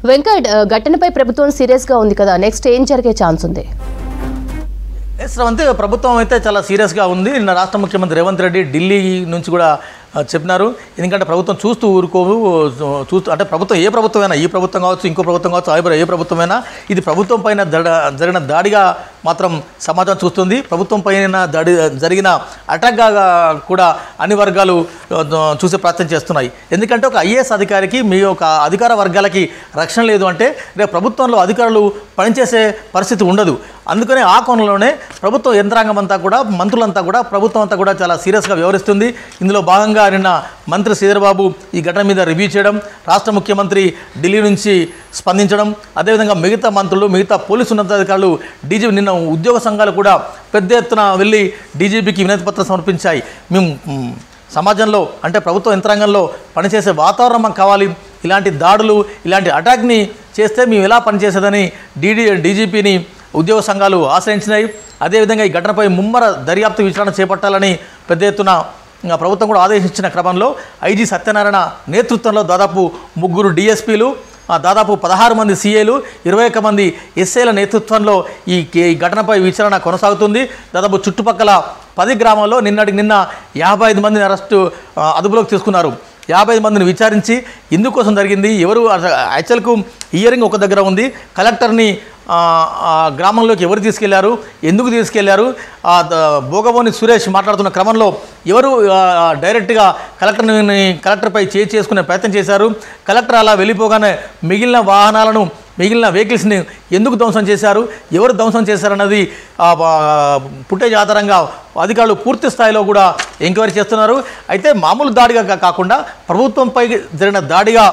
వెంకట్, ఘటనపై ప్రభుత్వం సీరియస్ గా ఉంది కదా, నెక్స్ట్ ఏం జరిగే ఛాన్స్ ఉంది? శ్రవంతి, ప్రభుత్వం అయితే చాలా సీరియస్గా ఉంది. నిన్న రాష్ట్ర ముఖ్యమంత్రి రేవంత్ రెడ్డి ఢిల్లీ నుంచి కూడా చెప్పినారు. ఎందుకంటే ప్రభుత్వం చూస్తూ అంటే ప్రభుత్వం ఏ ప్రభుత్వమైనా, ఈ ప్రభుత్వం కావచ్చు, ఇంకో ప్రభుత్వం కావచ్చు, ఏ ప్రభుత్వమైనా ఇది ప్రభుత్వం పైన జరిగిన దాడిగా మాత్రం సమాజం చూస్తుంది. ప్రభుత్వం పైన జరిగిన అటాక్గా కూడా అన్ని వర్గాలు చూసే ప్రయత్నం చేస్తున్నాయి. ఎందుకంటే ఒక ఐఏఎస్ అధికారికి, మీ యొక్క అధికార వర్గాలకి రక్షణ లేదు అంటే రేపు ప్రభుత్వంలో అధికారులు పనిచేసే పరిస్థితి ఉండదు. అందుకనే ఆ కోణంలోనే ప్రభుత్వ యంత్రాంగం అంతా కూడా, మంత్రులంతా కూడా, ప్రభుత్వం అంతా కూడా చాలా సీరియస్గా వ్యవహరిస్తుంది. ఇందులో భాగంగా నిన్న మంత్రి శ్రీధర్బాబు ఈ ఘటన మీద రివ్యూ చేయడం, రాష్ట్ర ముఖ్యమంత్రి ఢిల్లీ నుంచి స్పందించడం, అదేవిధంగా మిగతా మంత్రులు, మిగతా పోలీసు ఉన్నతాధికారులు, డీజీపీ, నిన్న ఉద్యోగ సంఘాలు కూడా పెద్ద ఎత్తున వెళ్ళి డీజీపీకి వినతి పత్రం సమర్పించాయి. మేము సమాజంలో అంటే ప్రభుత్వ యంత్రాంగంలో పనిచేసే వాతావరణం మాకు కావాలి, ఇలాంటి దాడులు, ఇలాంటి అటాక్ని చేస్తే మేము ఎలా పనిచేసేదని డీజీపీని ఉద్యోగ సంఘాలు ఆశ్రయించినాయి. అదేవిధంగా ఈ ఘటనపై ముమ్మర దర్యాప్తు విచారణ చేపట్టాలని పెద్ద ఎత్తున ప్రభుత్వం కూడా ఆదేశించిన క్రమంలో ఐజీ సత్యనారాయణ నేతృత్వంలో దాదాపు 3 DSPలు, దాదాపు 16 మంది CAలు, 21 మంది SAల నేతృత్వంలో ఈ ఘటనపై విచారణ కొనసాగుతుంది. దాదాపు చుట్టుపక్కల 10 గ్రామాల్లో నిన్న 55 మందిని అదుపులోకి తీసుకున్నారు. 55 మందిని విచారించి ఇందుకోసం జరిగింది, ఎవరు యాక్చువల్కు హియరింగ్ ఒక దగ్గర ఉంది, కలెక్టర్ని గ్రామంలోకి ఎవరు తీసుకెళ్లారు, ఎందుకు తీసుకెళ్లారు, భోగబోని సురేష్ మాట్లాడుతున్న క్రమంలో ఎవరు డైరెక్ట్గా కలెక్టర్పై చేసుకునే ప్రయత్నం చేశారు, కలెక్టర్ అలా వెళ్ళిపోగానే మిగిలిన వాహనాలను, మిగిలిన వెహికల్స్ని ఎందుకు ధ్వంసం చేశారు, ఎవరు ధ్వంసం చేశారన్నది ఫుటేజ్ ఆధారంగా అధికారులు పూర్తి స్థాయిలో కూడా ఎంక్వైరీ చేస్తున్నారు. అయితే మామూలు దాడిగా కాకుండా ప్రభుత్వంపై జరిగిన దాడిగా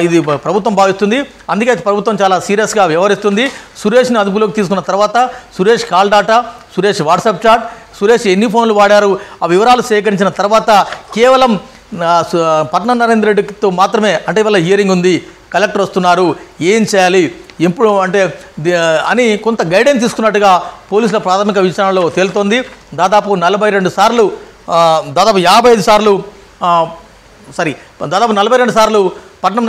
ఇది ప్రభుత్వం భావిస్తుంది. అందుకే ప్రభుత్వం చాలా సీరియస్గా వ్యవహరిస్తుంది. సురేష్ని అదుపులోకి తీసుకున్న తర్వాత Suresh call data, Suresh WhatsApp chat, Suresh ఎన్ని ఫోన్లు వాడారు, ఆ వివరాలు సేకరించిన తర్వాత కేవలం పట్నం నరేందర్ రెడ్డితో మాత్రమే, అంటే ఇవాళ హియరింగ్ ఉంది, కలెక్టర్ వస్తున్నారు, ఏం చేయాలి, ఎప్పుడు అంటే అని కొంత గైడెన్స్ తీసుకున్నట్టుగా పోలీసుల ప్రాథమిక విచారణలో తేలుతోంది. దాదాపు 42 సార్లు, దాదాపు 55 సార్లు దాదాపు 42 సార్లు పట్నం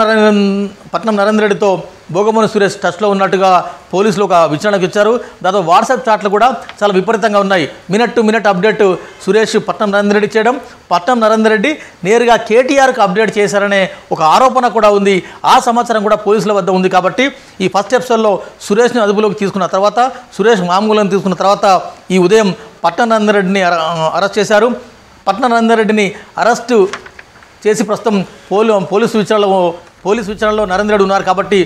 నరేందర్ రెడ్డితో భోగమోని సురేష్ టచ్లో ఉన్నట్టుగా పోలీసులు ఒక విచారణకు ఇచ్చారు. దాదాపు వాట్సాప్ చాట్లు కూడా చాలా విపరీతంగా ఉన్నాయి. Minute to minute update Suresh పట్నం నరేందర్ రెడ్డి చేయడం, పట్నం నరేందర్ రెడ్డి నేరుగా కేటీఆర్కు అప్డేట్ చేశారనే ఒక ఆరోపణ కూడా ఉంది. ఆ సమాచారం కూడా పోలీసుల వద్ద ఉంది. కాబట్టి ఈ ఫస్ట్ ఎపిసోడ్లో సురేష్ని అదుపులోకి తీసుకున్న తర్వాత, సురేష్ మామూలను తీసుకున్న తర్వాత ఈ ఉదయం పట్నం నరేందర్ రెడ్డిని అరెస్ట్ చేశారు. పట్నం నరేందర్ రెడ్డిని అరెస్టు చేసి ప్రస్తుతం పోలీసు విచారణలో నరేందర్ రెడ్డి ఉన్నారు. కాబట్టి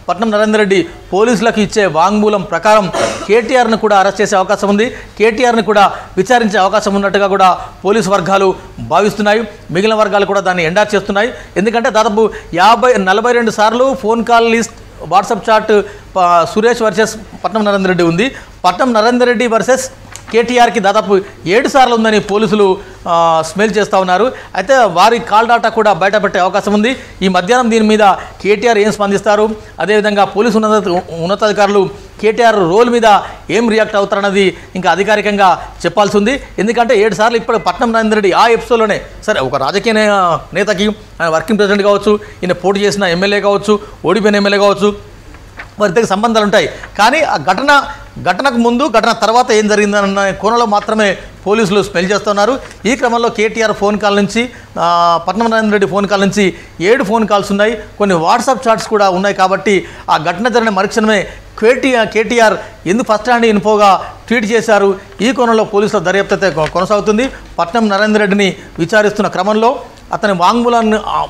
పట్నం నరేందర్ రెడ్డి పోలీసులకు ఇచ్చే వాంగ్మూలం ప్రకారం కేటీఆర్ను కూడా అరెస్ట్ చేసే అవకాశం ఉంది, కేటీఆర్ని కూడా విచారించే అవకాశం ఉన్నట్టుగా కూడా పోలీసు వర్గాలు భావిస్తున్నాయి. మిగిలిన వర్గాలు కూడా దాన్ని ఎండార్ చేస్తున్నాయి. ఎందుకంటే దాదాపు 42 సార్లు phone call list, WhatsApp chat Suresh versus Patnam Narender Reddy ఉంది. పట్నం నరేందర్ రెడ్డి వర్సెస్ కేటీఆర్కి దాదాపు 7 సార్లు ఉందని పోలీసులు స్మెల్ చేస్తూ ఉన్నారు. అయితే వారి కాల్ డాటా కూడా బయటపెట్టే అవకాశం ఉంది. ఈ మధ్యాహ్నం దీని మీద కేటీఆర్ ఏం స్పందిస్తారు, అదేవిధంగా పోలీసు ఉన్నతాధికారులు కేటీఆర్ రోల్ మీద ఏం రియాక్ట్ అవుతారన్నది ఇంకా అధికారికంగా చెప్పాల్సి ఉంది. ఎందుకంటే 7 సార్లు ఇప్పుడు పట్నం నరేందర్ రెడ్డి ఆ ఎపిసోడ్లోనే, సరే ఒక రాజకీయ నేతకి, ఆయన వర్కింగ్ ప్రెసిడెంట్ కావచ్చు, ఈయన పోటీ చేసిన ఎమ్మెల్యే కావచ్చు, ఓడిపోయిన ఎమ్మెల్యే కావచ్చు, వారిద్దరికి సంబంధాలు ఉంటాయి. కానీ ఆ ఘటనకు ముందు, ఘటన తర్వాత ఏం జరిగిందన్న కోణంలో మాత్రమే పోలీసులు స్మెల్ చేస్తున్నారు. ఈ క్రమంలో కేటీఆర్ ఫోన్ కాల్ నుంచి, పట్నం నరేందర్ రెడ్డి ఫోన్ కాల్ నుంచి 7 ఫోన్ కాల్స్ ఉన్నాయి, కొన్ని వాట్సాప్ చాట్స్ కూడా ఉన్నాయి. కాబట్టి ఆ ఘటన జరిగిన మరుక్షణమే కేటీఆర్ ఎందుకు ఫస్ట్ హ్యాండ్ ఇన్ఫోగా ట్వీట్ చేశారు. ఈ కోణంలో పోలీసుల దర్యాప్తు అయితే కొనసాగుతుంది. పట్నం నరేందర్ రెడ్డిని విచారిస్తున్న క్రమంలో అతని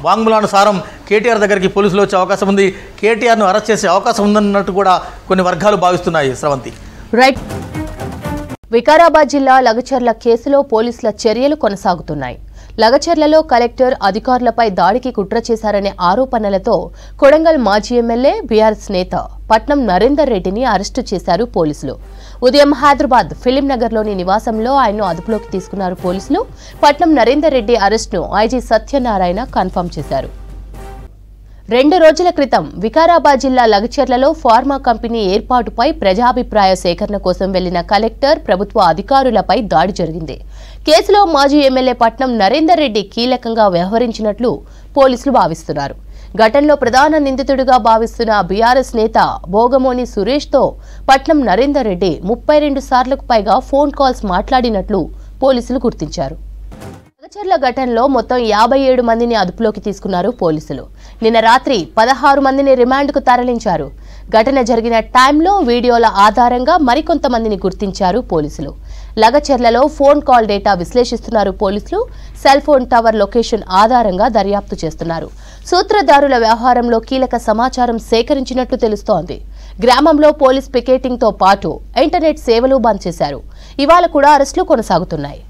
వాంగ్మూలానుసారం కేటీఆర్ దగ్గరికి పోలీసులు వచ్చే అవకాశం ఉంది, కేటీఆర్ను అరెస్ట్ చేసే అవకాశం ఉందన్నట్టు కూడా కొన్ని వర్గాలు భావిస్తున్నాయి. శ్రవంతి, రైట్. వికారాబాద్ జిల్లా లగచర్ల కేసులో పోలీసుల చర్యలు కొనసాగుతున్నాయి. లగచర్లలో కలెక్టర్ అధికారులపై దాడికి కుట్ర చేశారనే ఆరోపణలతో కొడంగల్ మాజీ ఎమ్మెల్యే బీఆర్ఎస్ నేత పట్నం నరేందర్ రెడ్డిని అరెస్టు చేశారు పోలీసులు. ఉదయం హైదరాబాద్ ఫిలిం నగర్లోని నివాసంలో ఆయన్ను అదుపులోకి తీసుకున్నారు పోలీసులు. పట్నం నరేందర్ రెడ్డి అరెస్టును ఐజీ సత్యనారాయణ కన్ఫర్మ్ చేశారు. 2 రోజుల క్రితం వికారాబాద్ జిల్లా లగచర్లలో ఫార్మా కంపెనీ ఏర్పాటుపై ప్రజాభిప్రాయ సేకరణ కోసం వెళ్లిన కలెక్టర్, ప్రభుత్వ అధికారులపై దాడి జరిగింది. కేసులో మాజీ ఎమ్మెల్యే పట్నం నరేందర్ రెడ్డి కీలకంగా వ్యవహరించినట్లు పోలీసులు భావిస్తున్నారు. ఘటనలో ప్రధాన నిందితుడిగా భావిస్తున్న బీఆర్ఎస్ నేత భోగమోని సురేష్తో పట్నం నరేందర్ రెడ్డి 32 సార్లకు పైగా ఫోన్ కాల్స్ మాట్లాడినట్లు పోలీసులు గుర్తించారు. లగచర్ల ఘటనలో మొత్తం 57 మందిని అదుపులోకి తీసుకున్నారు పోలీసులు. నిన్న రాత్రి 16 మందిని రిమాండ్కు తరలించారు. ఘటన జరిగిన టైంలో వీడియోల ఆధారంగా మరికొంతమందిని గుర్తించారు పోలీసులు. లగచర్లలో ఫోన్ కాల్ డేటా విశ్లేషిస్తున్నారు పోలీసులు. సెల్ ఫోన్ టవర్ లొకేషన్ ఆధారంగా దర్యాప్తు చేస్తున్నారు. సూత్రధారుల వ్యవహారంలో కీలక సమాచారం సేకరించినట్లు తెలుస్తోంది. గ్రామంలో పోలీస్ పికెటింగ్తో పాటు ఇంటర్నెట్ సేవలు బంద్ చేశారు. ఇవాళ కూడా అరెస్టులు కొనసాగుతున్నాయి.